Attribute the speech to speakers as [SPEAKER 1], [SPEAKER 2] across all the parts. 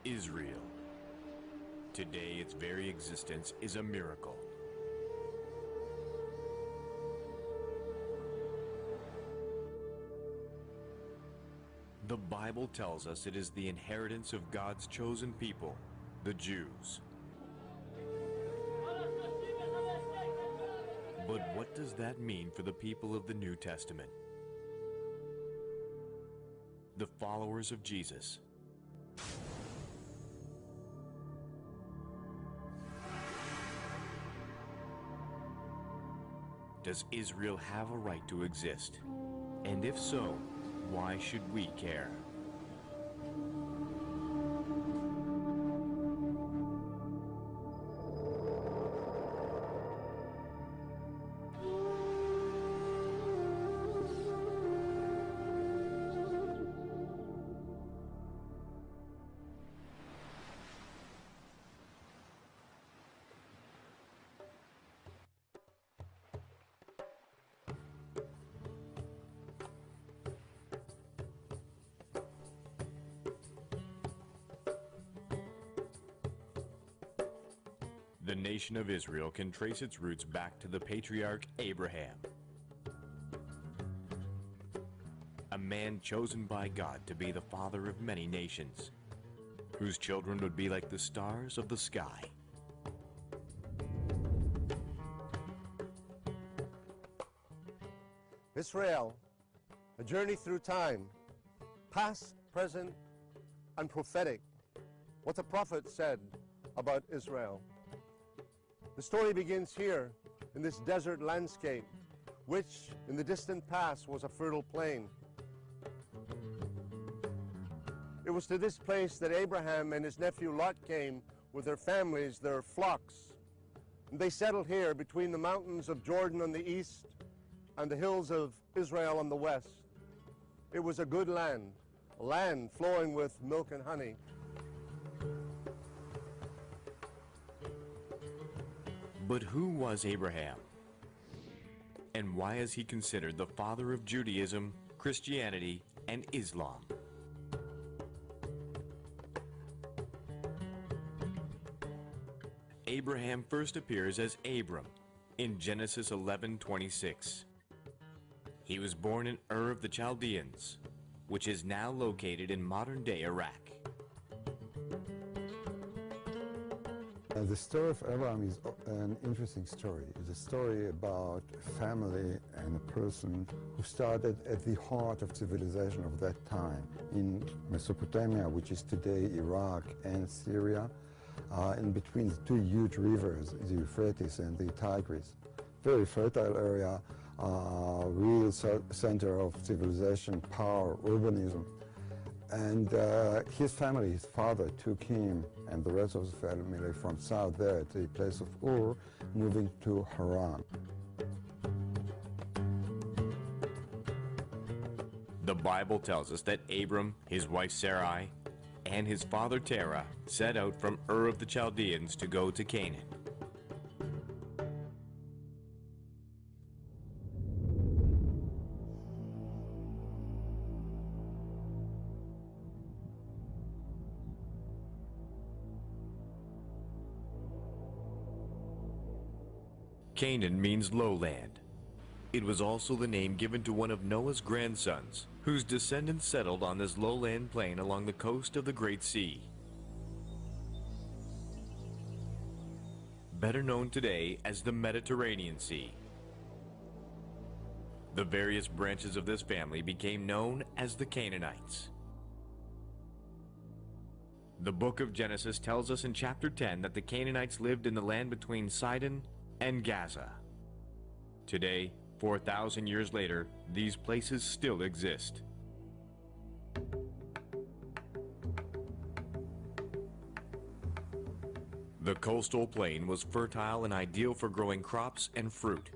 [SPEAKER 1] Israel. Today, its very existence is a miracle. The Bible tells us it is the inheritance of God's chosen people, the Jews. But what does that mean for the people of the New Testament? The followers of Jesus. Does Israel have a right to exist? And if so, why should we care? The nation of Israel can trace its roots back to the patriarch Abraham, a man chosen by God to be the father of many nations, whose children would be like the stars of the sky.
[SPEAKER 2] Israel, a journey through time, past, present, and prophetic. What the prophet said about Israel. The story begins here, in this desert landscape, which in the distant past was a fertile plain. It was to this place that Abraham and his nephew Lot came with their families, their flocks. And they settled here between the mountains of Jordan on the east and the hills of Israel on the west. It was a good land, a land flowing with milk and honey.
[SPEAKER 1] But who was Abraham? And why is he considered the father of Judaism, Christianity, and Islam? Abraham first appears as Abram in Genesis 11:26. He was born in Ur of the Chaldeans, which is now located in modern-day Iraq.
[SPEAKER 3] The story of Abraham is an interesting story. It's a story about a family and a person who started at the heart of civilization of that time in Mesopotamia, which is today Iraq and Syria, in between the two huge rivers, the Euphrates and the Tigris. Very fertile area, real center of civilization, power, urbanism. And his family, his father, took him and the rest of the family from south there to the place of Ur, moving to Haran.
[SPEAKER 1] The Bible tells us that Abram, his wife Sarai, and his father Terah set out from Ur of the Chaldeans to go to Canaan. Canaan means lowland. It was also the name given to one of Noah's grandsons, whose descendants settled on this lowland plain along the coast of the Great Sea. Better known today as the Mediterranean Sea. The various branches of this family became known as the Canaanites. The book of Genesis tells us in chapter 10 that the Canaanites lived in the land between Sidon and Gaza. Today, 4,000 years later, these places still exist. The coastal plain was fertile and ideal for growing crops and fruit.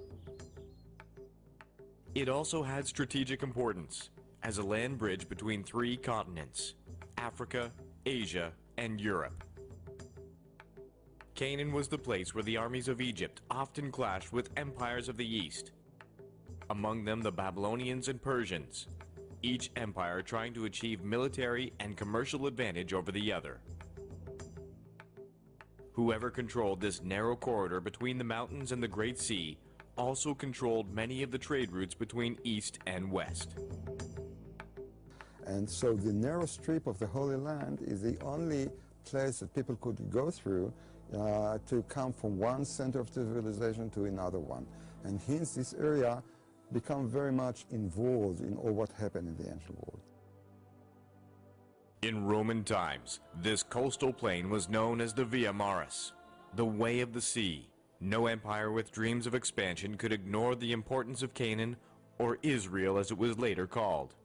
[SPEAKER 1] It also had strategic importance as a land bridge between three continents: Africa, Asia, and Europe. Canaan was the place where the armies of Egypt often clashed with empires of the East, among them the Babylonians and Persians, each empire trying to achieve military and commercial advantage over the other. Whoever controlled this narrow corridor between the mountains and the Great Sea also controlled many of the trade routes between East and West.
[SPEAKER 3] And so the narrow strip of the Holy Land is the only place that people could go through to come from one center of civilization to another one. And hence this area become very much involved in all what happened in the ancient world.
[SPEAKER 1] In Roman times, this coastal plain was known as the Via Maris, the Way of the Sea. No empire with dreams of expansion could ignore the importance of Canaan, or Israel as it was later called.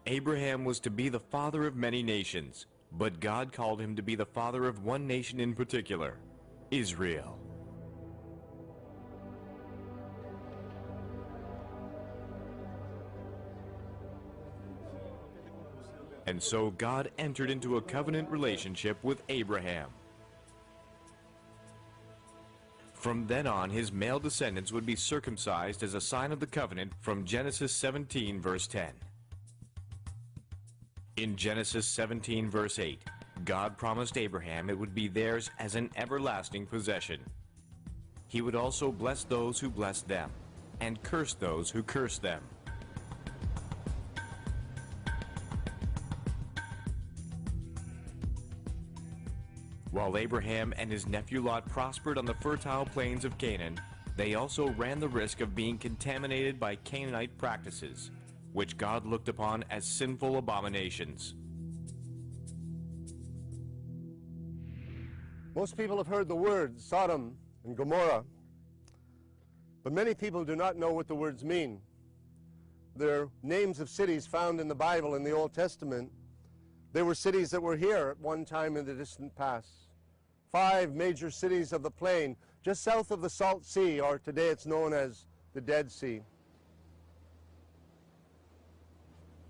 [SPEAKER 1] Abraham was to be the father of many nations, but God called him to be the father of one nation in particular, Israel. And so God entered into a covenant relationship with Abraham. From then on, his male descendants would be circumcised as a sign of the covenant from Genesis 17, verse 10. In Genesis 17, verse 8, God promised Abraham it would be theirs as an everlasting possession. He would also bless those who blessed them, and curse those who cursed them. While Abraham and his nephew Lot prospered on the fertile plains of Canaan, they also ran the risk of being contaminated by Canaanite practices, which God looked upon as sinful abominations.
[SPEAKER 2] Most people have heard the words Sodom and Gomorrah, but many people do not know what the words mean. They're names of cities found in the Bible in the Old Testament. They were cities that were here at one time in the distant past. 5 major cities of the plain, just south of the Salt Sea, or today it's known as the Dead Sea.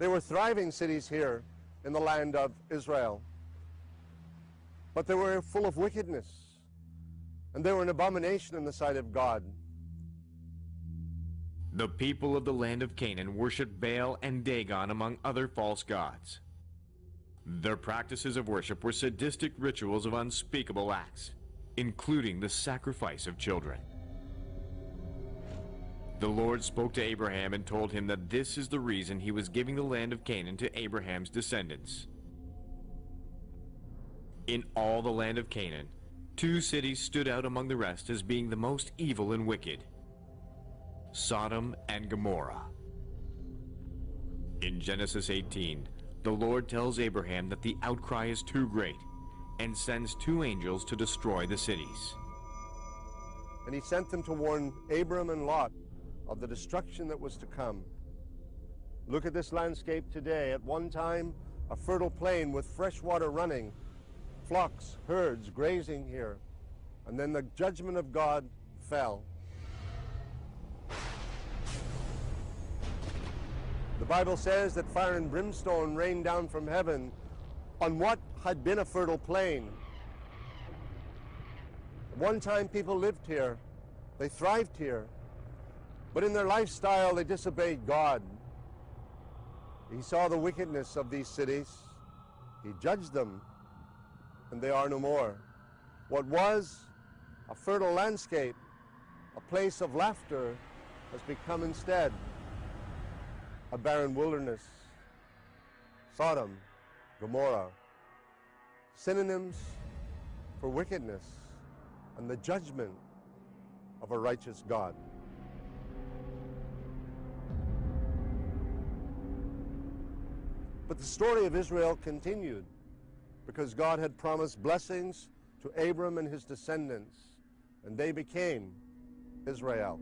[SPEAKER 2] They were thriving cities here in the land of Israel. But they were full of wickedness, and they were an abomination in the sight of God.
[SPEAKER 1] The people of the land of Canaan worshiped Baal and Dagon among other false gods. Their practices of worship were sadistic rituals of unspeakable acts, including the sacrifice of children. The Lord spoke to Abraham and told him that this is the reason he was giving the land of Canaan to Abraham's descendants. In all the land of Canaan, 2 cities stood out among the rest as being the most evil and wicked: Sodom and Gomorrah. In Genesis 18, the Lord tells Abraham that the outcry is too great and sends 2 angels to destroy the cities.
[SPEAKER 2] And he sent them to warn Abram and Lot of the destruction that was to come. Look at this landscape today. At one time, a fertile plain with fresh water running, flocks, herds grazing here. And then the judgment of God fell. The Bible says that fire and brimstone rained down from heaven on what had been a fertile plain. At one time people lived here, they thrived here, but in their lifestyle they disobeyed God. He saw the wickedness of these cities, he judged them, and they are no more. What was a fertile landscape, a place of laughter, has become instead a barren wilderness. Sodom, Gomorrah, synonyms for wickedness and the judgment of a righteous God. But the story of Israel continued because God had promised blessings to Abram and his descendants, and they became Israel.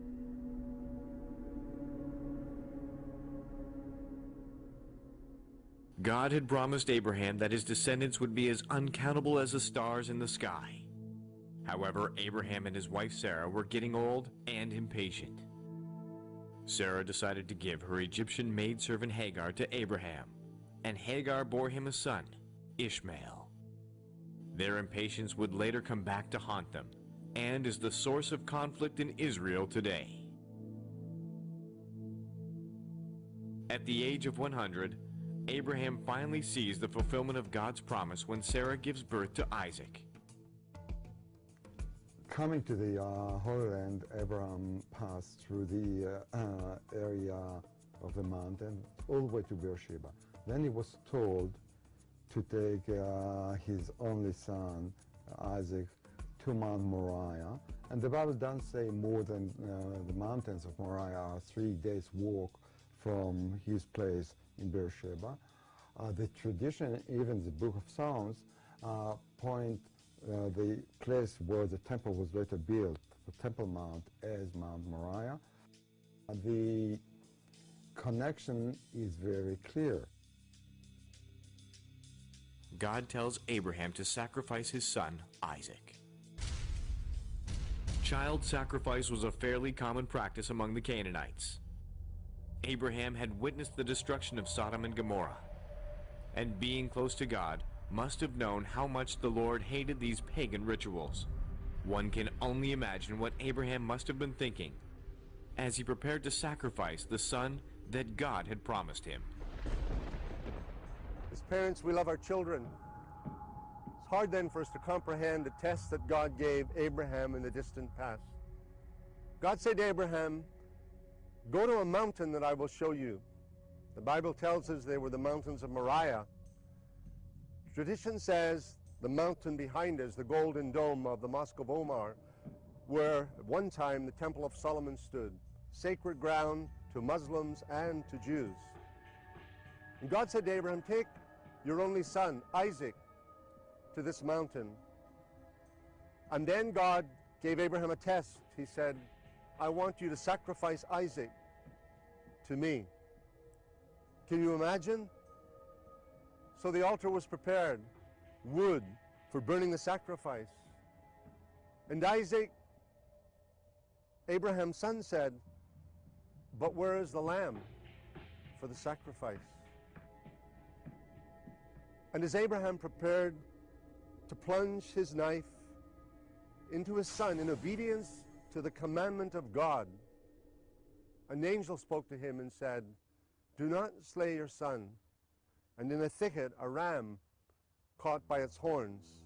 [SPEAKER 1] God had promised Abraham that his descendants would be as uncountable as the stars in the sky. However, Abraham and his wife Sarah were getting old and impatient. Sarah decided to give her Egyptian maidservant Hagar to Abraham, and Hagar bore him a son, Ishmael. Their impatience would later come back to haunt them, and is the source of conflict in Israel today. At the age of 100, Abraham finally sees the fulfillment of God's promise when Sarah gives birth to Isaac.
[SPEAKER 3] Coming to the Holy Land, Abraham passed through the area of the mountain all the way to Beersheba. Then he was told to take his only son, Isaac, to Mount Moriah. And the Bible doesn't say more than the mountains of Moriah are 3 days' walk from his place in Beersheba. The tradition, even the Book of Psalms, point the place where the temple was later built, the Temple Mount, as Mount Moriah. The connection is very clear.
[SPEAKER 1] God tells Abraham to sacrifice his son, Isaac. Child sacrifice was a fairly common practice among the Canaanites. Abraham had witnessed the destruction of Sodom and Gomorrah, and being close to God, must have known how much the Lord hated these pagan rituals. One can only imagine what Abraham must have been thinking as he prepared to sacrifice the son that God had promised him.
[SPEAKER 2] As parents, we love our children. It's hard then for us to comprehend the test that God gave Abraham in the distant past. God said to Abraham, "Go to a mountain that I will show you." The Bible tells us they were the mountains of Moriah. Tradition says the mountain behind us, the golden dome of the Mosque of Omar, where at one time the Temple of Solomon stood, sacred ground to Muslims and to Jews. And God said to Abraham, "Take your only son, Isaac, to this mountain." And then God gave Abraham a test. He said, "I want you to sacrifice Isaac to me." Can you imagine? So the altar was prepared, wood for burning the sacrifice. And Isaac, Abraham's son, said, "But where is the lamb for the sacrifice?" And as Abraham prepared to plunge his knife into his son in obedience to the commandment of God, an angel spoke to him and said, "Do not slay your son." And in a thicket, a ram caught by its horns,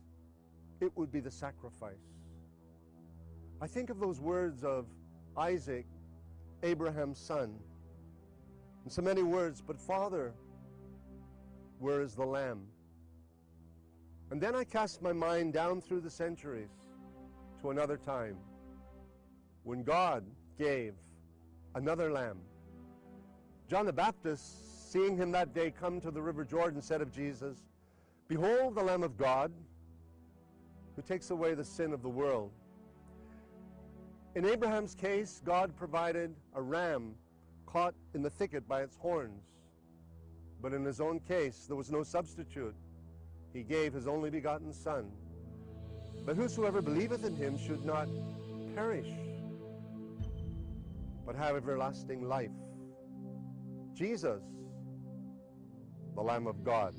[SPEAKER 2] it would be the sacrifice. I think of those words of Isaac, Abraham's son, and so many words, "But Father, where is the lamb?" And then I cast my mind down through the centuries to another time when God gave another lamb. John the Baptist, seeing him that day come to the river Jordan, said of Jesus, "Behold the Lamb of God, who takes away the sin of the world." In Abraham's case, God provided a ram caught in the thicket by its horns. But in his own case, there was no substitute. He gave his only begotten Son. But whosoever believeth in him should not perish, but have everlasting life. Jesus, the Lamb of God.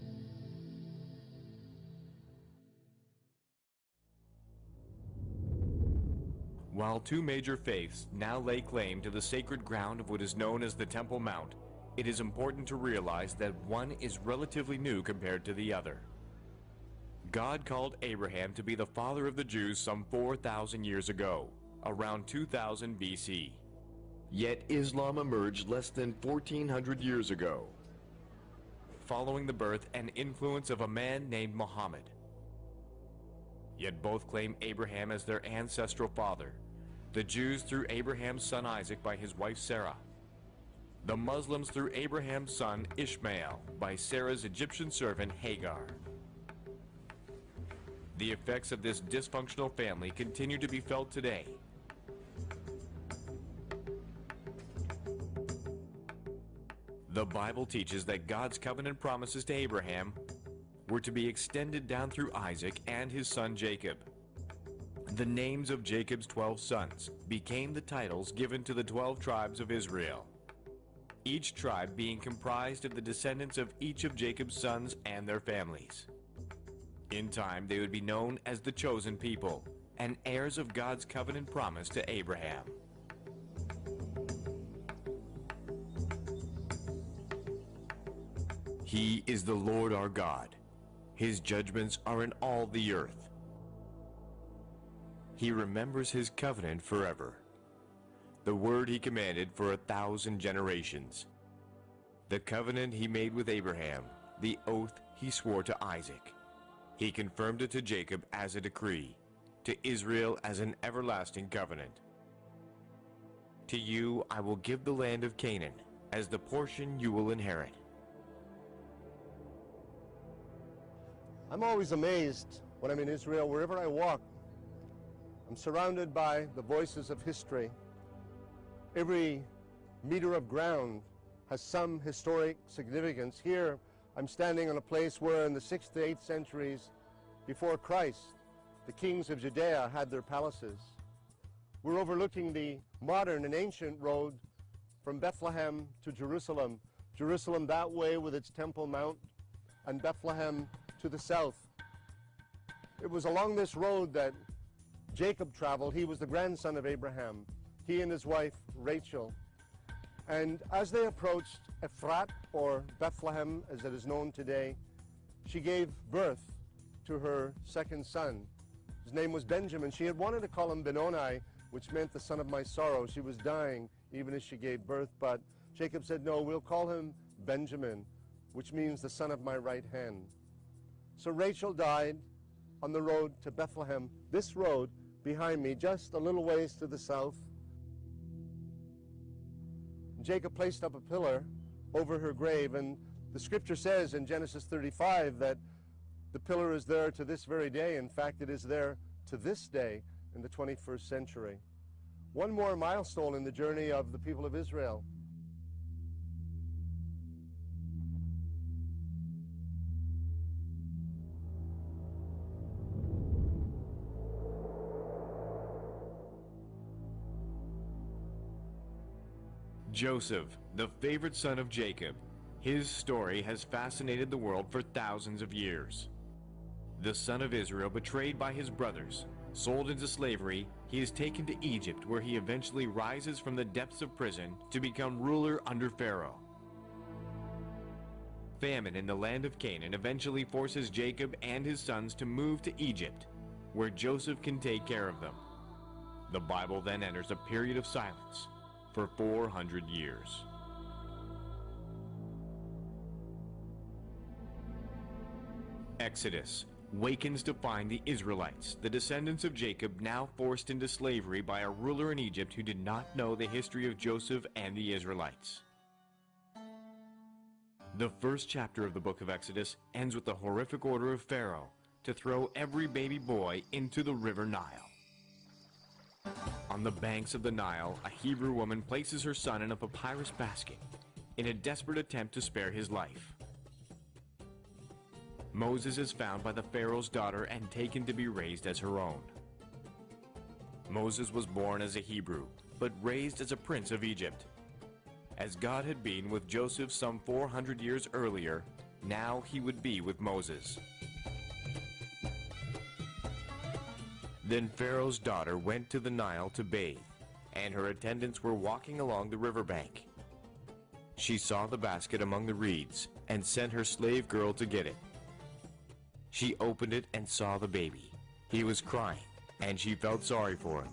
[SPEAKER 1] While two major faiths now lay claim to the sacred ground of what is known as the Temple Mount, it is important to realize that one is relatively new compared to the other. God called Abraham to be the father of the Jews some 4,000 years ago, around 2000 BC. Yet Islam emerged less than 1,400 years ago, following the birth and influence of a man named Muhammad. Yet both claim Abraham as their ancestral father, the Jews through Abraham's son Isaac by his wife Sarah, the Muslims through Abraham's son Ishmael by Sarah's Egyptian servant Hagar. The effects of this dysfunctional family continue to be felt today. The Bible teaches that God's covenant promises to Abraham were to be extended down through Isaac and his son Jacob. The names of Jacob's 12 sons became the titles given to the 12 tribes of Israel, each tribe being comprised of the descendants of each of Jacob's sons and their families. In time, they would be known as the chosen people and heirs of God's covenant promise to Abraham. He is the Lord our God. His judgments are in all the earth. He remembers his covenant forever, the word he commanded for 1,000 generations, the covenant he made with Abraham, the oath he swore to Isaac. He confirmed it to Jacob as a decree, to Israel as an everlasting covenant. To you I will give the land of Canaan as the portion you will inherit.
[SPEAKER 2] I'm always amazed when I'm in Israel, wherever I walk. I'm surrounded by the voices of history. Every meter of ground has some historic significance. Here, I'm standing on a place where in the 6th to 8th centuries before Christ, the kings of Judea had their palaces. We're overlooking the modern and ancient road from Bethlehem to Jerusalem. Jerusalem that way with its Temple Mount, and Bethlehem to the south. It was along this road that Jacob traveled. He was the grandson of Abraham, he and his wife Rachel. And as they approached Ephrat, or Bethlehem as it is known today, she gave birth to her second son. His name was Benjamin. She had wanted to call him Benoni, which meant the son of my sorrow. She was dying even as she gave birth, but Jacob said, no, we'll call him Benjamin, which means the son of my right hand. So Rachel died on the road to Bethlehem, this road behind me, just a little ways to the south. Jacob placed up a pillar over her grave, and the scripture says in Genesis 35 that the pillar is there to this very day. In fact, it is there to this day in the 21st century. One more milestone in the journey of the people of Israel.
[SPEAKER 1] Joseph, the favorite son of Jacob. His story has fascinated the world for thousands of years. The son of Israel, betrayed by his brothers, sold into slavery, he is taken to Egypt, where he eventually rises from the depths of prison to become ruler under Pharaoh. Famine in the land of Canaan eventually forces Jacob and his sons to move to Egypt, where Joseph can take care of them. The Bible then enters a period of silence for 400 years. Exodus wakens to find the Israelites, the descendants of Jacob, now forced into slavery by a ruler in Egypt who did not know the history of Joseph and the Israelites. The first chapter of the book of Exodus ends with the horrific order of Pharaoh to throw every baby boy into the river Nile. On the banks of the Nile, a Hebrew woman places her son in a papyrus basket in a desperate attempt to spare his life. Moses is found by the Pharaoh's daughter and taken to be raised as her own. Moses was born as a Hebrew, but raised as a prince of Egypt. As God had been with Joseph some 400 years earlier, now he would be with Moses. Then Pharaoh's daughter went to the Nile to bathe, and her attendants were walking along the riverbank. She saw the basket among the reeds and sent her slave girl to get it. She opened it and saw the baby. He was crying, and she felt sorry for him.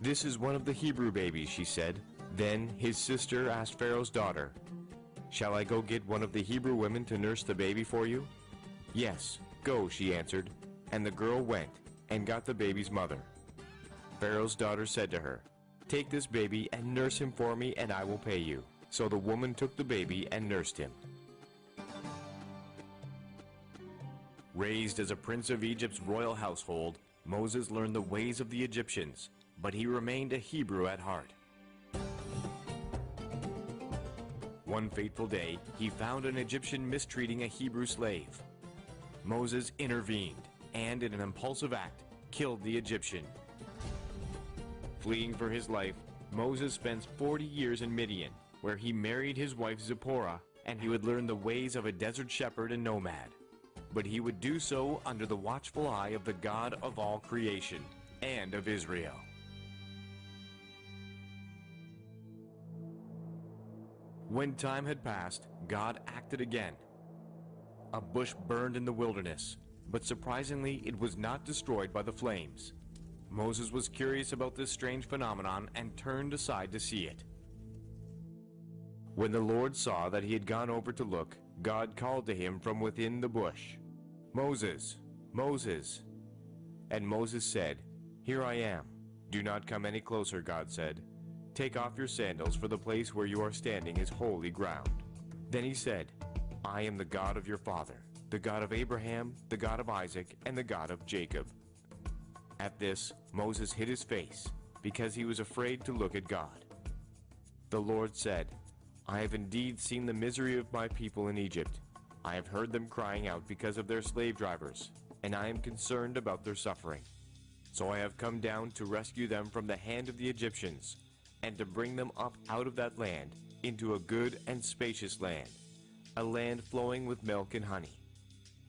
[SPEAKER 1] "This is one of the Hebrew babies," she said. Then his sister asked Pharaoh's daughter, "Shall I go get one of the Hebrew women to nurse the baby for you?" "Yes, go," she answered, and the girl went and got the baby's mother. Pharaoh's daughter said to her, "Take this baby and nurse him for me, and I will pay you." So the woman took the baby and nursed him. Raised as a prince of Egypt's royal household, Moses learned the ways of the Egyptians, but he remained a Hebrew at heart. One fateful day, he found an Egyptian mistreating a Hebrew slave. Moses intervened and, in an impulsive act, killed the Egyptian. Fleeing for his life, Moses spent 40 years in Midian, where he married his wife Zipporah, and he would learn the ways of a desert shepherd and nomad. But he would do so under the watchful eye of the God of all creation and of Israel. When time had passed, God acted again, A bush burned in the wilderness, but surprisingly it was not destroyed by the flames. Moses was curious about this strange phenomenon and turned aside to see it. When the Lord saw that he had gone over to look, God called to him from within the bush, "Moses, Moses." And Moses said, "Here I am." "Do not come any closer," God said. "Take off your sandals, for the place where you are standing is holy ground." Then he said, "I am the God of your father, the God of Abraham, the God of Isaac, and the God of Jacob." At this, Moses hid his face, because he was afraid to look at God. The Lord said, "I have indeed seen the misery of my people in Egypt. I have heard them crying out because of their slave drivers, and I am concerned about their suffering. So I have come down to rescue them from the hand of the Egyptians, and to bring them up out of that land into a good and spacious land, a land flowing with milk and honey,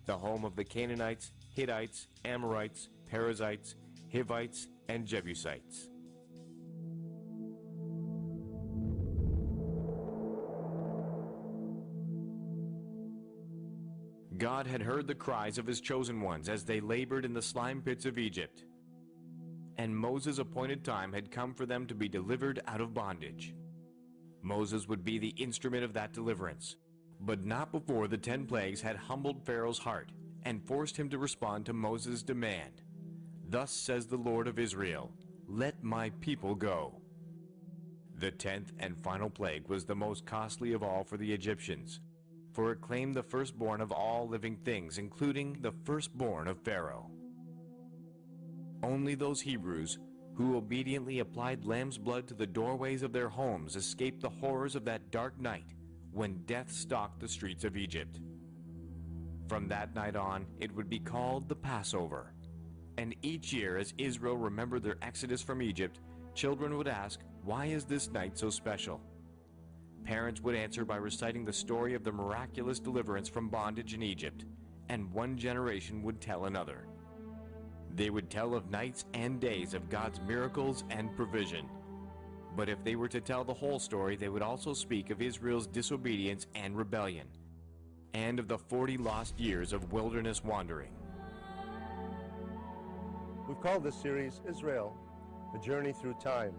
[SPEAKER 1] the home of the Canaanites, Hittites, Amorites, Perizzites, Hivites, and Jebusites." God had heard the cries of his chosen ones as they labored in the slime pits of Egypt, and Moses' appointed time had come for them to be delivered out of bondage. Moses would be the instrument of that deliverance, but not before the 10 plagues had humbled Pharaoh's heart and forced him to respond to Moses' demand. "Thus says the Lord of Israel, let my people go." The 10th and final plague was the most costly of all for the Egyptians, for it claimed the firstborn of all living things, including the firstborn of Pharaoh. Only those Hebrews who obediently applied lamb's blood to the doorways of their homes escaped the horrors of that dark night when death stalked the streets of Egypt. From that night on, it would be called the Passover. And each year, as Israel remembered their exodus from Egypt, children would ask, "Why is this night so special?" Parents would answer by reciting the story of the miraculous deliverance from bondage in Egypt, and one generation would tell another. They would tell of nights and days of God's miracles and provision. But if they were to tell the whole story, they would also speak of Israel's disobedience and rebellion, and of the 40 lost years of wilderness wandering.
[SPEAKER 2] We've called this series Israel, A Journey Through Time.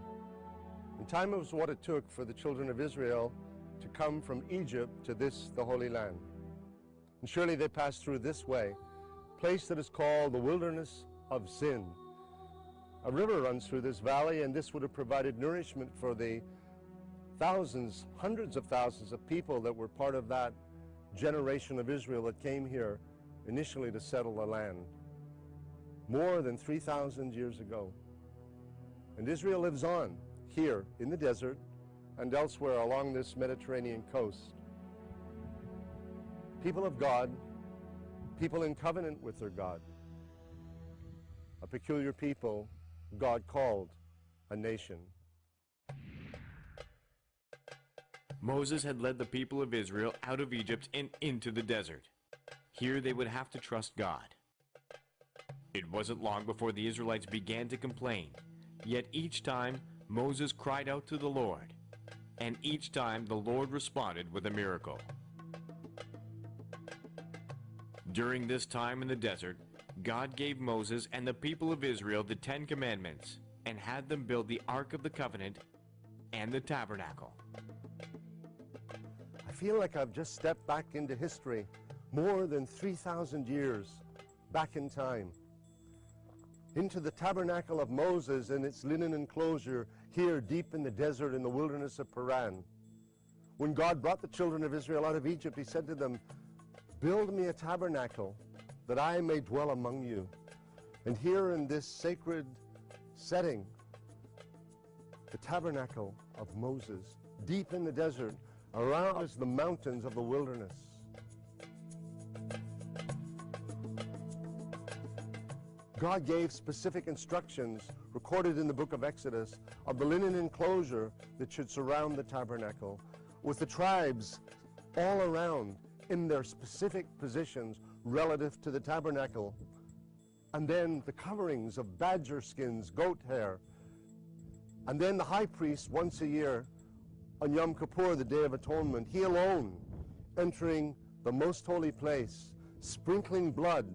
[SPEAKER 2] And time was what it took for the children of Israel to come from Egypt to this, the Holy Land. And surely they passed through this way, a place that is called the Wilderness of Sin. A river runs through this valley, and this would have provided nourishment for the thousands, hundreds of thousands of people that were part of that generation of Israel that came here initially to settle the land, more than 3,000 years ago. And Israel lives on here in the desert and elsewhere along this Mediterranean coast. People of God, people in covenant with their God, a peculiar people God called a nation.
[SPEAKER 1] Moses had led the people of Israel out of Egypt and into the desert. Here they would have to trust God. It wasn't long before the Israelites began to complain, yet each time Moses cried out to the Lord, and each time the Lord responded with a miracle. During this time in the desert, God gave Moses and the people of Israel the 10 Commandments and had them build the Ark of the Covenant and the Tabernacle.
[SPEAKER 2] I feel like I've just stepped back into history, more than 3,000 years back in time, into the tabernacle of Moses and its linen enclosure here deep in the desert in the wilderness of Paran. When God brought the children of Israel out of Egypt, he said to them, "Build me a tabernacle that I may dwell among you." And here in this sacred setting, the tabernacle of Moses, deep in the desert, around us the mountains of the wilderness. God gave specific instructions recorded in the book of Exodus of the linen enclosure that should surround the tabernacle, with the tribes all around in their specific positions relative to the tabernacle. And then the coverings of badger skins, goat hair. And then the high priest once a year on Yom Kippur, the Day of Atonement, he alone entering the most holy place sprinkling blood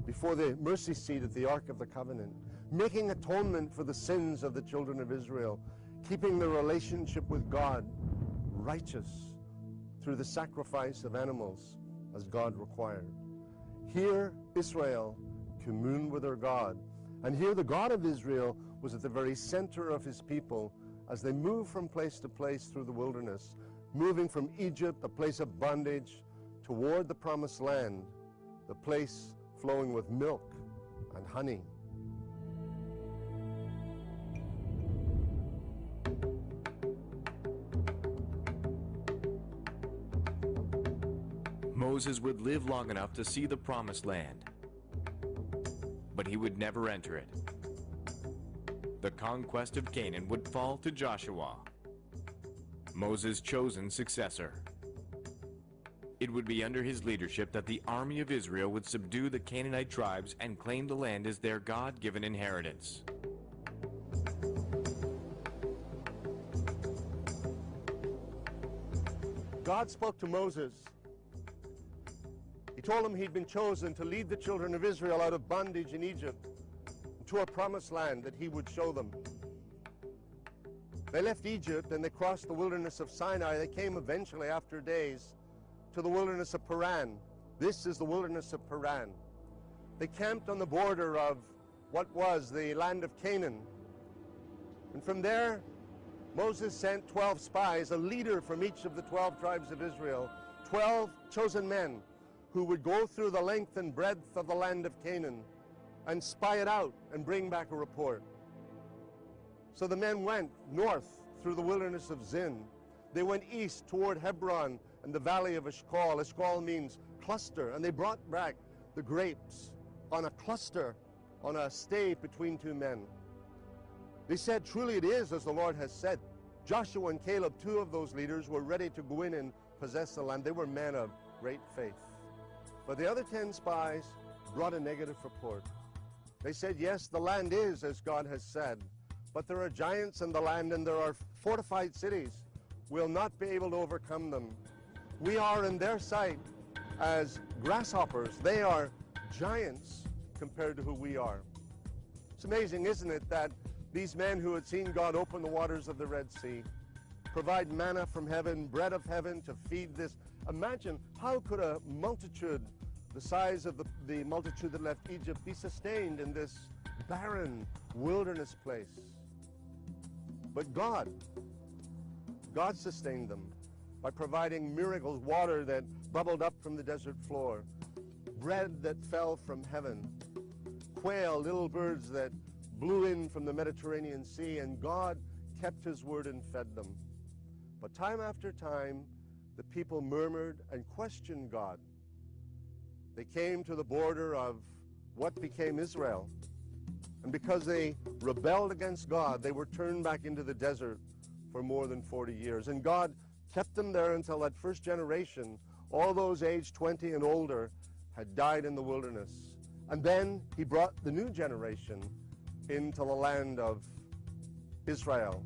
[SPEAKER 2] before the mercy seat at the Ark of the Covenant, making atonement for the sins of the children of Israel, keeping their relationship with God righteous through the sacrifice of animals as God required. Here Israel communed with their God, and here the God of Israel was at the very center of his people as they moved from place to place through the wilderness, moving from Egypt, a place of bondage, toward the promised land, the place flowing with milk and honey.
[SPEAKER 1] Moses would live long enough to see the promised land, but he would never enter it. The conquest of Canaan would fall to Joshua, Moses' chosen successor. It would be under his leadership that the army of Israel would subdue the Canaanite tribes and claim the land as their God-given inheritance.
[SPEAKER 2] God spoke to Moses. He told him he'd been chosen to lead the children of Israel out of bondage in Egypt to a promised land that he would show them. They left Egypt and they crossed the wilderness of Sinai. They came eventually, after days, to the wilderness of Paran. This is the wilderness of Paran. They camped on the border of what was the land of Canaan. And from there, Moses sent 12 spies, a leader from each of the 12 tribes of Israel, 12 chosen men who would go through the length and breadth of the land of Canaan and spy it out and bring back a report. So the men went north through the wilderness of Zin. They went east toward Hebron and the valley of Eshcol. Eshcol means cluster, and they brought back the grapes on a cluster, on a stave between two men. They said, truly it is as the Lord has said. Joshua and Caleb, two of those leaders, were ready to go in and possess the land. They were men of great faith. But the other 10 spies brought a negative report. They said, yes, the land is as God has said, but there are giants in the land and there are fortified cities. We'll not be able to overcome them. We are in their sight as grasshoppers. They are giants compared to who we are. It's amazing, isn't it, that these men who had seen God open the waters of the Red Sea, provide manna from heaven, bread of heaven to feed this. Imagine, how could a multitude the size of the multitude that left Egypt be sustained in this barren wilderness place? But God sustained them by providing miracles, water that bubbled up from the desert floor, bread that fell from heaven, quail, little birds that blew in from the Mediterranean Sea, and God kept his word and fed them. But time after time, the people murmured and questioned God. They came to the border of what became Israel. And because they rebelled against God, they were turned back into the desert for more than 40 years. And God kept them there until that first generation, all those aged 20 and older, had died in the wilderness. And then he brought the new generation into the land of Israel.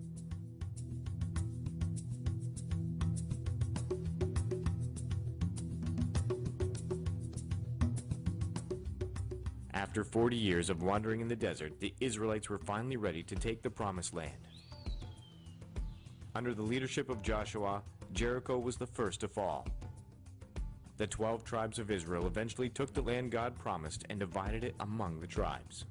[SPEAKER 1] After 40 years of wandering in the desert, the Israelites were finally ready to take the promised land. Under the leadership of Joshua, Jericho was the first to fall. The 12 tribes of Israel eventually took the land God promised and divided it among the tribes.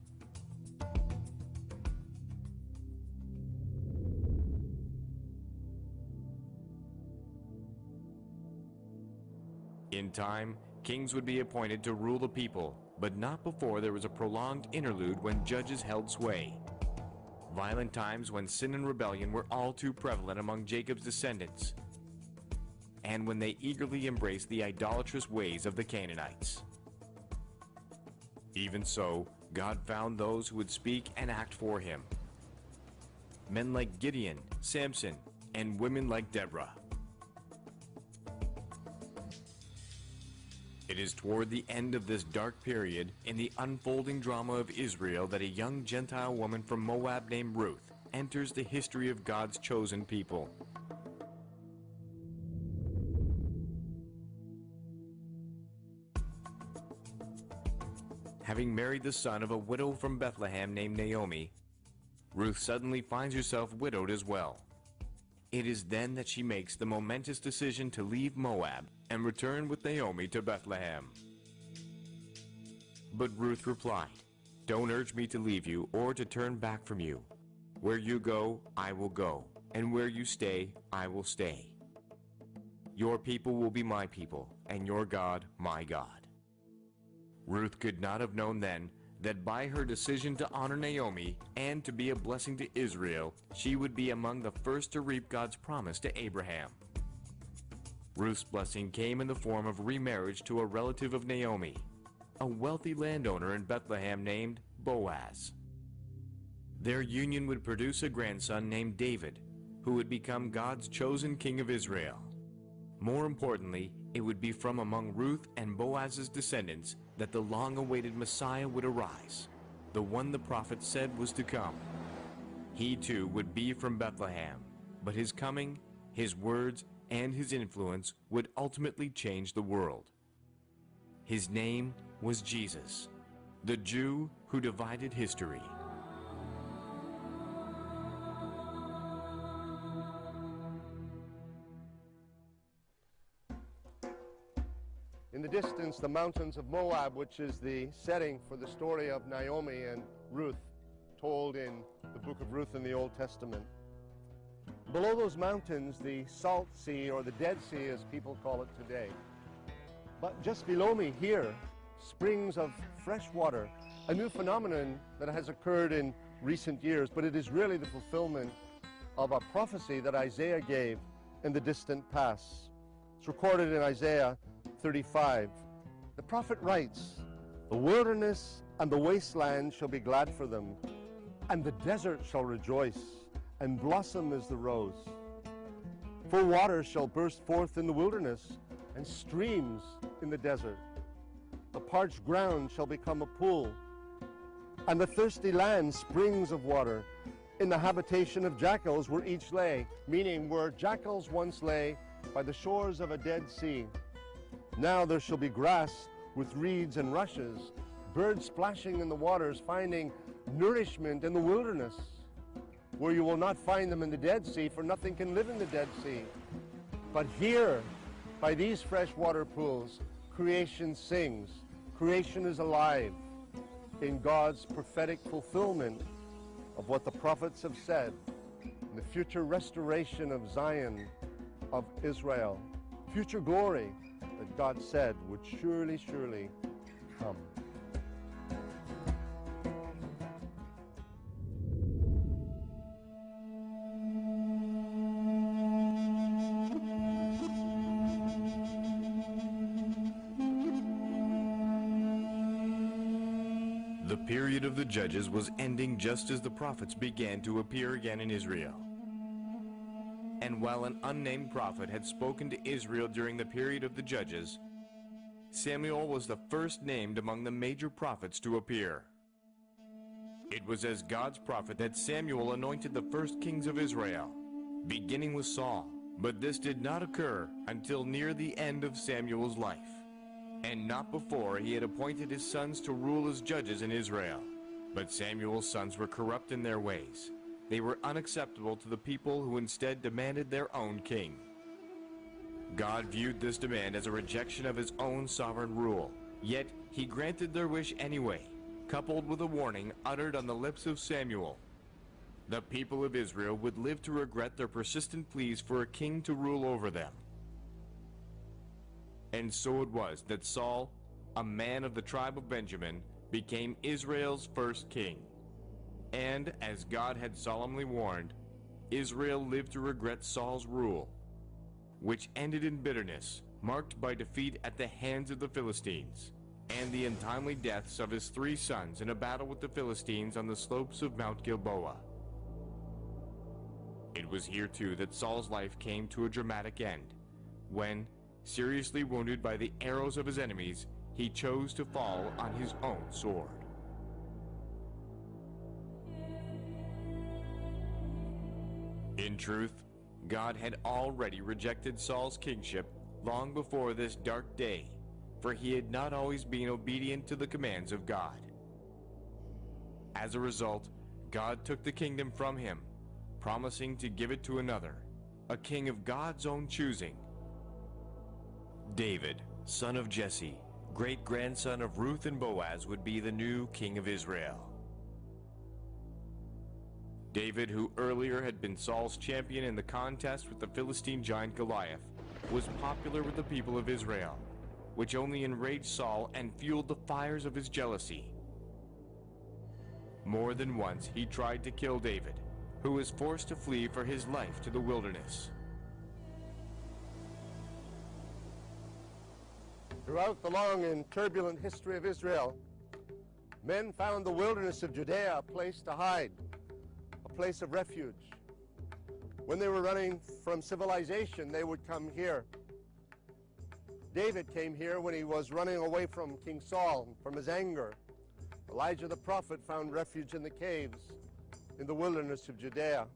[SPEAKER 1] In time, kings would be appointed to rule the people, but not before there was a prolonged interlude when judges held sway. Violent times when sin and rebellion were all too prevalent among Jacob's descendants, and when they eagerly embraced the idolatrous ways of the Canaanites. Even so, God found those who would speak and act for him. Men like Gideon, Samson, and women like Deborah. It is toward the end of this dark period in the unfolding drama of Israel that a young Gentile woman from Moab named Ruth enters the history of God's chosen people. having married the son of a widow from Bethlehem named Naomi, Ruth suddenly finds herself widowed as well. It is then that she makes the momentous decision to leave Moab and return with Naomi to Bethlehem. But Ruth replied, "Don't urge me to leave you or to turn back from you. Where you go, I will go, and where you stay, I will stay. Your people will be my people, and your God, my God." Ruth could not have known then that by her decision to honor Naomi and to be a blessing to Israel, she would be among the first to reap God's promise to Abraham. Ruth's blessing came in the form of remarriage to a relative of Naomi, a wealthy landowner in Bethlehem named Boaz. Their union would produce a grandson named David, who would become God's chosen king of Israel. More importantly, it would be from among Ruth and Boaz's descendants that the long-awaited Messiah would arise, the one the prophet said was to come. He too would be from Bethlehem, but his coming, his words, and his influence would ultimately change the world. His name was Jesus, the Jew who divided history.
[SPEAKER 2] In the distance, the mountains of Moab, which is the setting for the story of Naomi and Ruth, told in the book of Ruth in the Old Testament. Below those mountains, the Salt Sea, or the Dead Sea as people call it today. But just below me here, springs of fresh water, a new phenomenon that has occurred in recent years, but it is really the fulfillment of a prophecy that Isaiah gave in the distant past. It's recorded in Isaiah 35. The prophet writes, "The wilderness and the wasteland shall be glad for them, and the desert shall rejoice and blossom as the rose. For waters shall burst forth in the wilderness, and streams in the desert. The parched ground shall become a pool, and the thirsty land springs of water. In the habitation of jackals where each lay," meaning where jackals once lay by the shores of a dead sea. "Now there shall be grass with reeds and rushes, birds splashing in the waters, finding nourishment in the wilderness, where you will not find them in the Dead Sea, for nothing can live in the Dead Sea. But here, by these fresh water pools, creation sings. Creation is alive in God's prophetic fulfillment of what the prophets have said, in the future restoration of Zion, of Israel, future glory that God said would surely, surely come."
[SPEAKER 1] The period of the judges was ending just as the prophets began to appear again in Israel. And while an unnamed prophet had spoken to Israel during the period of the judges, Samuel was the first named among the major prophets to appear. It was as God's prophet that Samuel anointed the first kings of Israel, beginning with Saul. But this did not occur until near the end of Samuel's life, and not before he had appointed his sons to rule as judges in Israel. But Samuel's sons were corrupt in their ways. They were unacceptable to the people, who instead demanded their own king. God viewed this demand as a rejection of his own sovereign rule, yet he granted their wish anyway, coupled with a warning uttered on the lips of Samuel. The people of Israel would live to regret their persistent pleas for a king to rule over them. And so it was that Saul, a man of the tribe of Benjamin, became Israel's first king. And, as God had solemnly warned, Israel lived to regret Saul's rule, which ended in bitterness, marked by defeat at the hands of the Philistines, and the untimely deaths of his 3 sons in a battle with the Philistines on the slopes of Mount Gilboa. It was here too that Saul's life came to a dramatic end, when, seriously wounded by the arrows of his enemies, he chose to fall on his own sword. In truth, God had already rejected Saul's kingship long before this dark day, for he had not always been obedient to the commands of God. As a result, God took the kingdom from him, promising to give it to another, a king of God's own choosing. David, son of Jesse, great-grandson of Ruth and Boaz, would be the new king of Israel. David, who earlier had been Saul's champion in the contest with the Philistine giant Goliath, was popular with the people of Israel, which only enraged Saul and fueled the fires of his jealousy. More than once he tried to kill David, who was forced to flee for his life to the wilderness.
[SPEAKER 2] Throughout the long and turbulent history of Israel, men found the wilderness of Judea a place to hide, a place of refuge. When they were running from civilization, they would come here. David came here when he was running away from King Saul, from his anger. Elijah the prophet found refuge in the caves in the wilderness of Judea.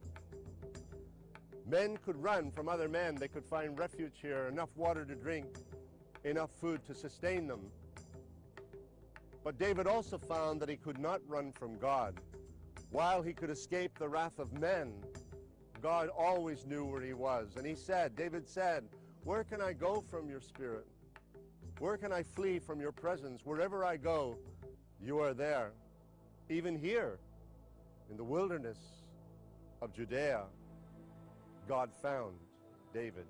[SPEAKER 2] Men could run from other men. They could find refuge here, enough water to drink, enough food to sustain them. But David also found that he could not run from God. While he could escape the wrath of men, God always knew where he was. And he said, David said, "Where can I go from your spirit? Where can I flee from your presence? Wherever I go, you are there." Even here, in the wilderness of Judea, God found David.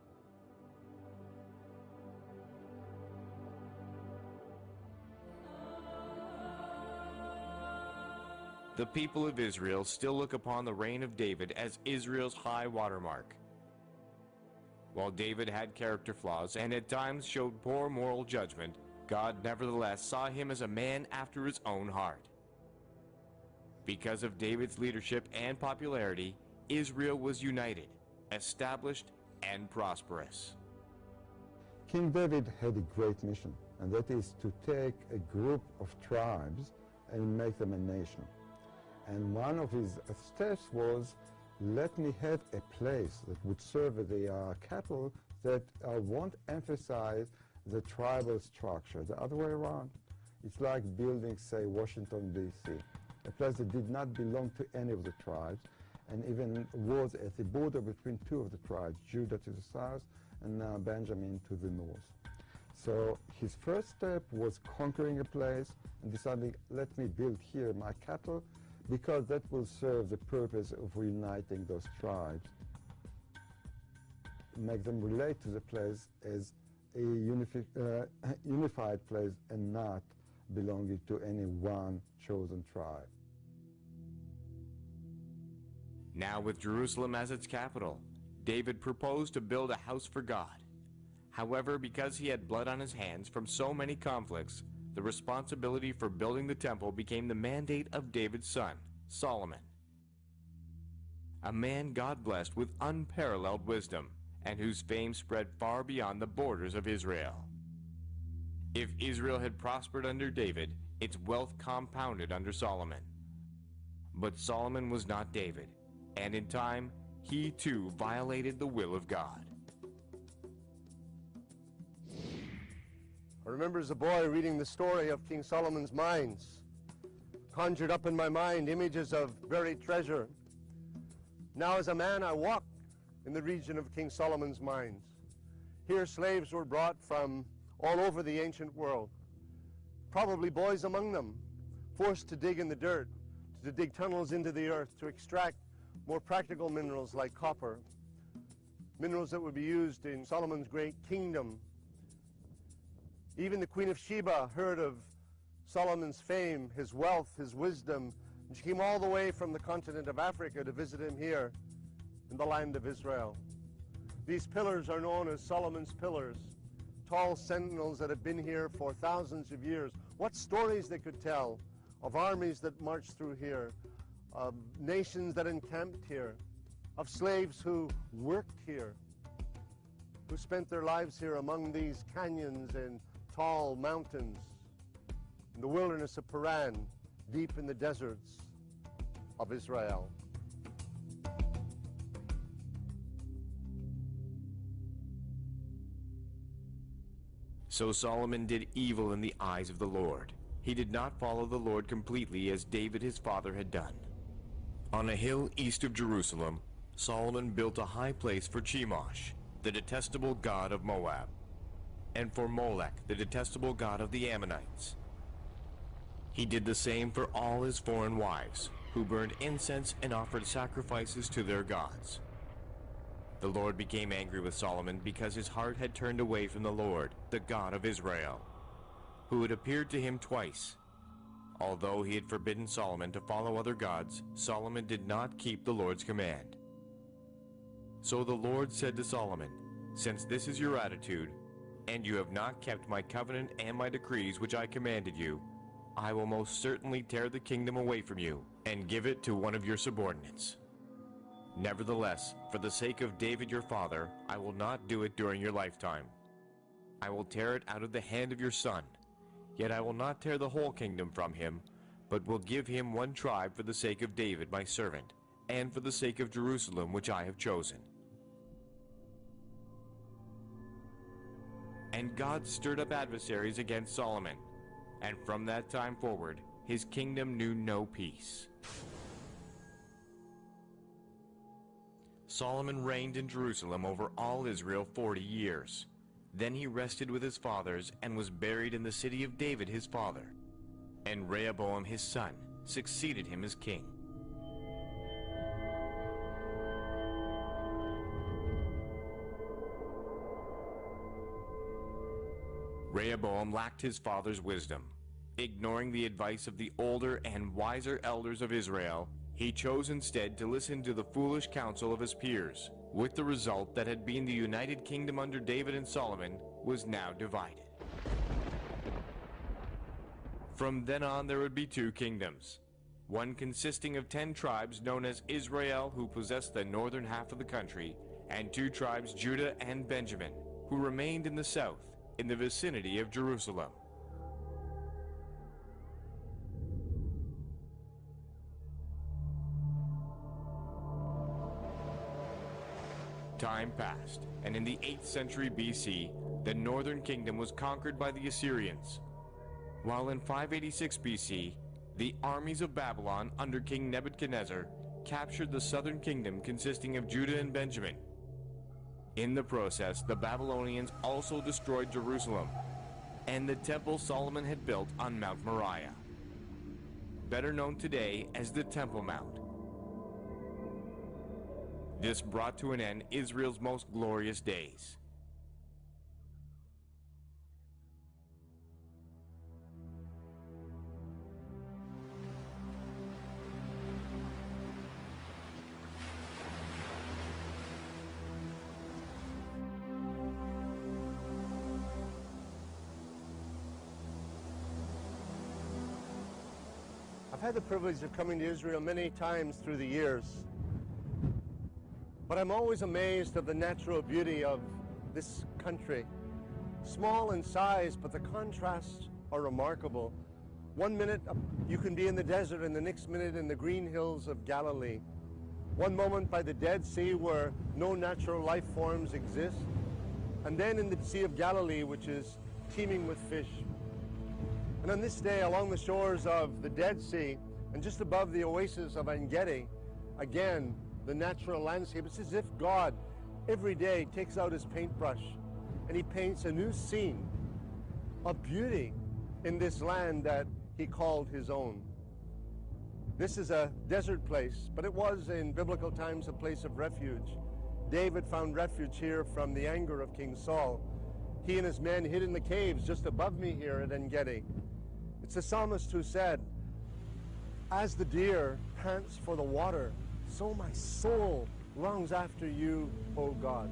[SPEAKER 1] The people of Israel still look upon the reign of David as Israel's high watermark. While David had character flaws and at times showed poor moral judgment, God nevertheless saw him as a man after his own heart. Because of David's leadership and popularity, Israel was united, established, and prosperous.
[SPEAKER 3] King David had a great mission, and that is to take a group of tribes and make them a nation. And one of his steps was, let me have a place that would serve the cattle that won't emphasize the tribal structure. The other way around. It's like building, say, Washington, D.C., a place that did not belong to any of the tribes, and even was at the border between two of the tribes, Judah to the south and Benjamin to the north. So his first step was conquering a place and deciding, let me build here my cattle, because that will serve the purpose of reuniting those tribes, make them relate to the place as a unified place and not belonging to any one chosen tribe.
[SPEAKER 1] Now with Jerusalem as its capital, David proposed to build a house for God. However, because he had blood on his hands from so many conflicts, the responsibility for building the temple became the mandate of David's son, Solomon. A man God blessed with unparalleled wisdom, and whose fame spread far beyond the borders of Israel. If Israel had prospered under David, its wealth compounded under Solomon. But Solomon was not David, and in time, he too violated the will of God.
[SPEAKER 2] I remember as a boy reading the story of King Solomon's mines. Conjured up in my mind images of buried treasure. Now as a man I walk in the region of King Solomon's mines. Here slaves were brought from all over the ancient world. Probably boys among them, forced to dig in the dirt, to dig tunnels into the earth, to extract more practical minerals like copper. Minerals that would be used in Solomon's great kingdom. Even the Queen of Sheba heard of Solomon's fame, his wealth, his wisdom, and she came all the way from the continent of Africa to visit him here in the land of Israel. These pillars are known as Solomon's pillars, tall sentinels that have been here for thousands of years. What stories they could tell of armies that marched through here, of nations that encamped here, of slaves who worked here, who spent their lives here among these canyons and tall mountains, in the wilderness of Paran, deep in the deserts of Israel.
[SPEAKER 1] So Solomon did evil in the eyes of the Lord. He did not follow the Lord completely as David his father had done. On a hill east of Jerusalem, Solomon built a high place for Chemosh, the detestable god of Moab, and for Molech, the detestable god of the Ammonites. He did the same for all his foreign wives, who burned incense and offered sacrifices to their gods. The Lord became angry with Solomon because his heart had turned away from the Lord, the God of Israel, who had appeared to him twice. Although he had forbidden Solomon to follow other gods, Solomon did not keep the Lord's command. So the Lord said to Solomon, "Since this is your attitude, and you have not kept my covenant and my decrees which I commanded you, I will most certainly tear the kingdom away from you and give it to one of your subordinates. Nevertheless, for the sake of David your father, I will not do it during your lifetime. I will tear it out of the hand of your son. Yet I will not tear the whole kingdom from him, but will give him one tribe for the sake of David my servant, and for the sake of Jerusalem which I have chosen." And God stirred up adversaries against Solomon, and from that time forward his kingdom knew no peace. Solomon reigned in Jerusalem over all Israel 40 years. Then he rested with his fathers and was buried in the city of David his father. And Rehoboam his son succeeded him as king. Rehoboam lacked his father's wisdom. Ignoring the advice of the older and wiser elders of Israel, he chose instead to listen to the foolish counsel of his peers, with the result that had been the united kingdom under David and Solomon was now divided. From then on there would be two kingdoms, one consisting of 10 tribes known as Israel, who possessed the northern half of the country, and 2 tribes, Judah and Benjamin, who remained in the south, in the vicinity of Jerusalem. Time passed, and in the 8th century BC, the northern kingdom was conquered by the Assyrians, while in 586 BC, the armies of Babylon under King Nebuchadnezzar captured the southern kingdom consisting of Judah and Benjamin. In the process, the Babylonians also destroyed Jerusalem and the temple Solomon had built on Mount Moriah, better known today as the Temple Mount. This brought to an end Israel's most glorious days.
[SPEAKER 2] I've had the privilege of coming to Israel many times through the years, but I'm always amazed of the natural beauty of this country. Small in size, but the contrasts are remarkable. One minute you can be in the desert, and the next minute in the green hills of Galilee. One moment by the Dead Sea where no natural life forms exist, and then in the Sea of Galilee, which is teeming with fish. And on this day, along the shores of the Dead Sea, and just above the oasis of En-Gedi, again, the natural landscape. It's as if God, every day, takes out his paintbrush, and he paints a new scene of beauty in this land that he called his own. This is a desert place, but it was in biblical times a place of refuge. David found refuge here from the anger of King Saul. He and his men hid in the caves just above me here at En-Gedi. It's the psalmist who said, "As the deer pants for the water, so my soul longs after you, O God."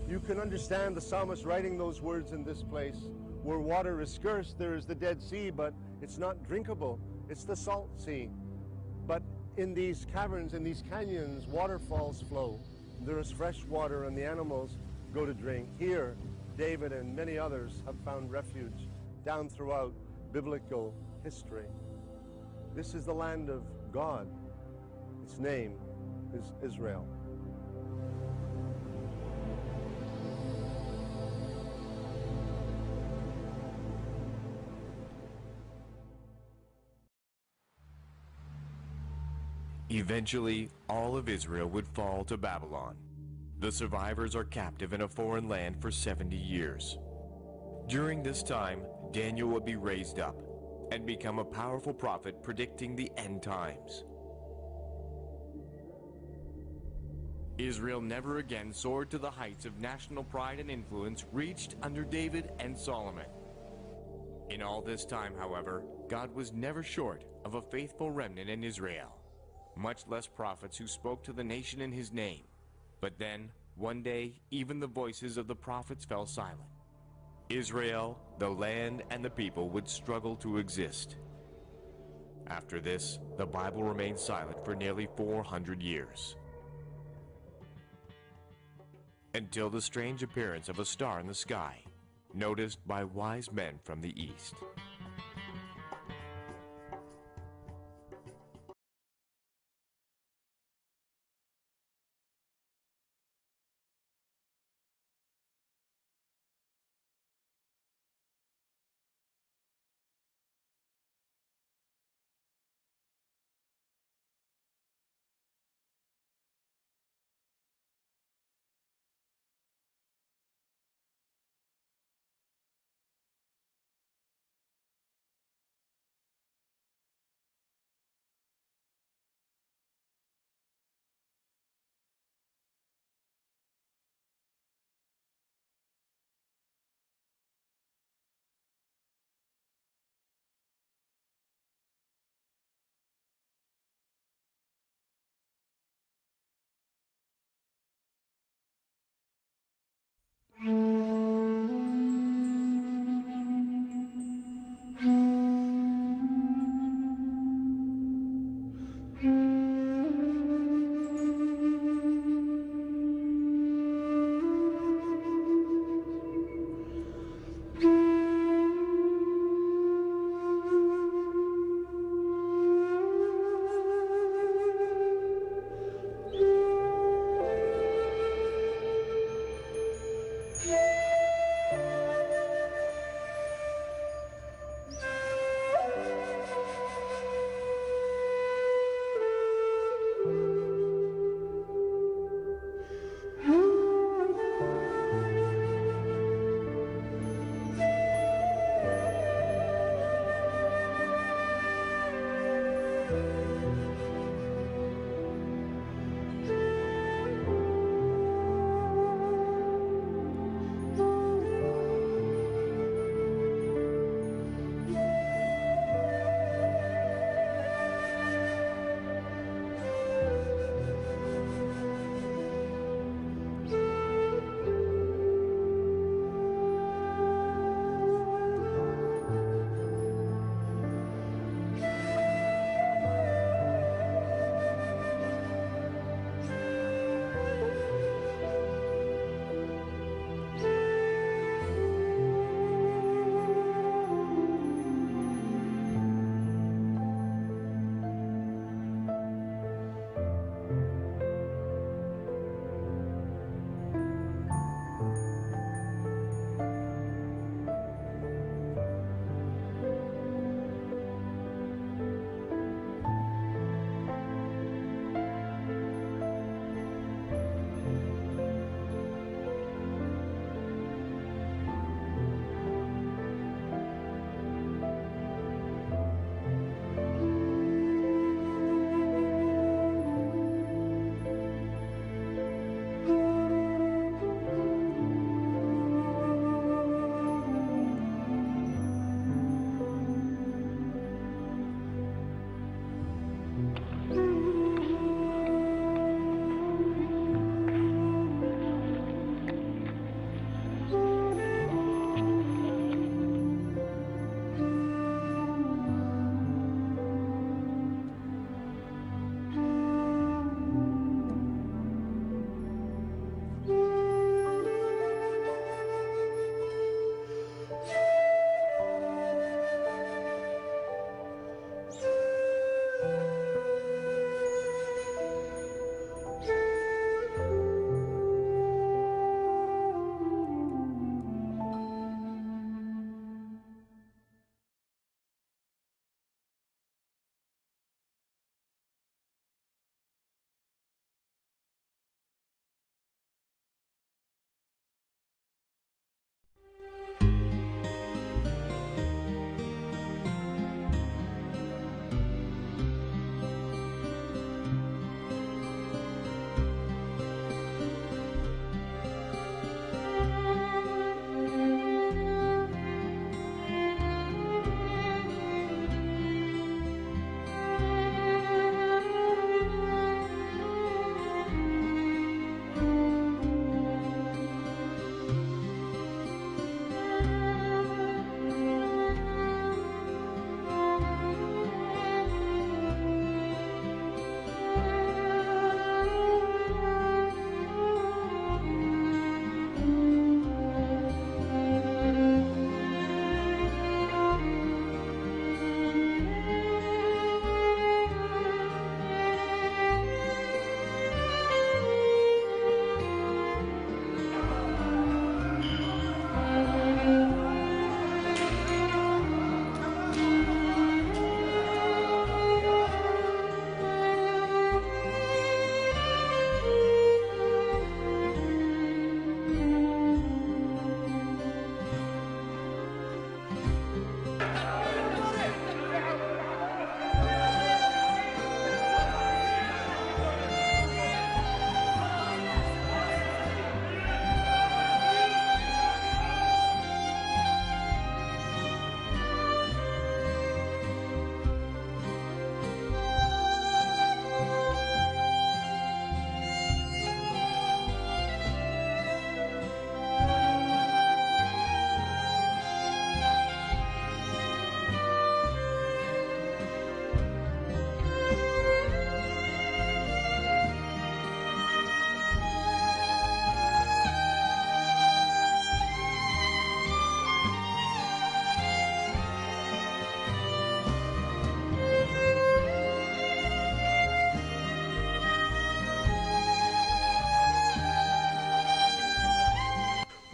[SPEAKER 2] You can understand the psalmist writing those words in this place. Where water is scarce, there is the Dead Sea, but it's not drinkable. It's the salt sea. But in these caverns, in these canyons, waterfalls flow. There is fresh water, and the animals go to drink. Here, David and many others have found refuge down throughout biblical history. This is the land of God. Its name is Israel.
[SPEAKER 1] Eventually, all of Israel would fall to Babylon. The survivors are captive in a foreign land for 70 years. During this time, Daniel would be raised up and become a powerful prophet predicting the end times. Israel never again soared to the heights of national pride and influence reached under David and Solomon. In all this time, however, God was never short of a faithful remnant in Israel, much less prophets who spoke to the nation in his name. But then, one day, even the voices of the prophets fell silent. Israel, the land, and the people would struggle to exist. After this, the Bible remained silent for nearly 400 years. Until the strange appearance of a star in the sky, noticed by wise men from the east.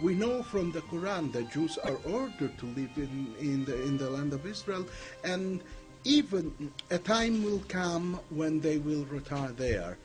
[SPEAKER 4] We know from the Quran that Jews are ordered to live in the land of Israel, and even a time will come when they will retire there.